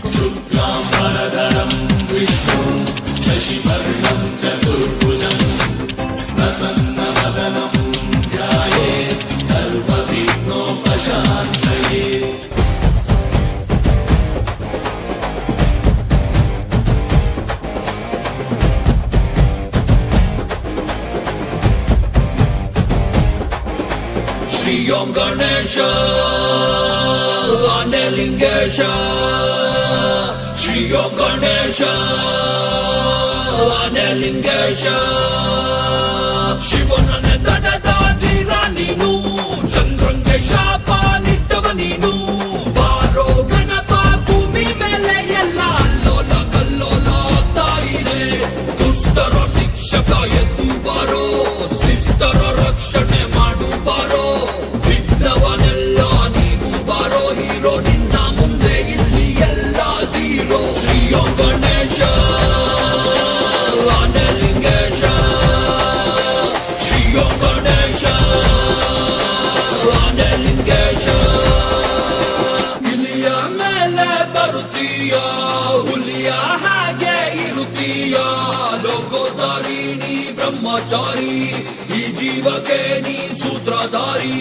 शुक्लाम्बरधरं विष्णुं शशिवर्णं चतुर्भुजं प्रसन्नवदनं ध्यायेत् सर्वविघ्नोपशान्तये। श्री ओम गणेश वाणलिंगेश श्री ओम गणेश वाणलिंगेश ಶಿವನನ್ನೇ ತಡೆದಾದಿರ ನೀನು ಚಂದ್ರಂಗೆ ಶಾಪ ನಿಟ್ಟವ ನೀನು ಬಾರೋ ಗಣಪ ಭೂಮಿ ಮೇಲೆ ಎಲ್ಲ ಅಲ್ಲೋಲ ಕಲ್ಲೋಲ ಆಗ್ತಾ ಇದೆ ದುಷ್ಟರ ಶಿಕ್ಷಕ ಎದ್ದು ಬಾರೋ ಶಿಷ್ಟರ ರಕ್ಷಣೆ ಮಾಡು ಬಾರೋ ವಿಘ್ನವನೆಲ್ಲ ನೀವು ಬಾರೋ ಹೀರೋ ನಿನ್ನ ಮುಂದೆ ಇಲ್ಲಿ ಎಲ್ಲ ಝೀರೋ ಶ್ರೀ ಓಂ ಗಣೇಶ ವಾಣಲಿಂಗೇಶ ಶ್ರೀ ಓಂ ಗಣೇಶ ವಾಣಲಿಂಗೇಶ ಇಲಿಯ ಮೇಲೆ ಬರುತ್ತೀಯ ಹುಲಿಯ ಹಾಗೆ ಇರುತ್ತೀಯ ಲೋಕೋದಾರಿ ನೀ ಬ್ರಹ್ಮಚಾರಿ ಈ ಜೀವಕ್ಕೆ ನೀ ಸೂತ್ರಧಾರಿ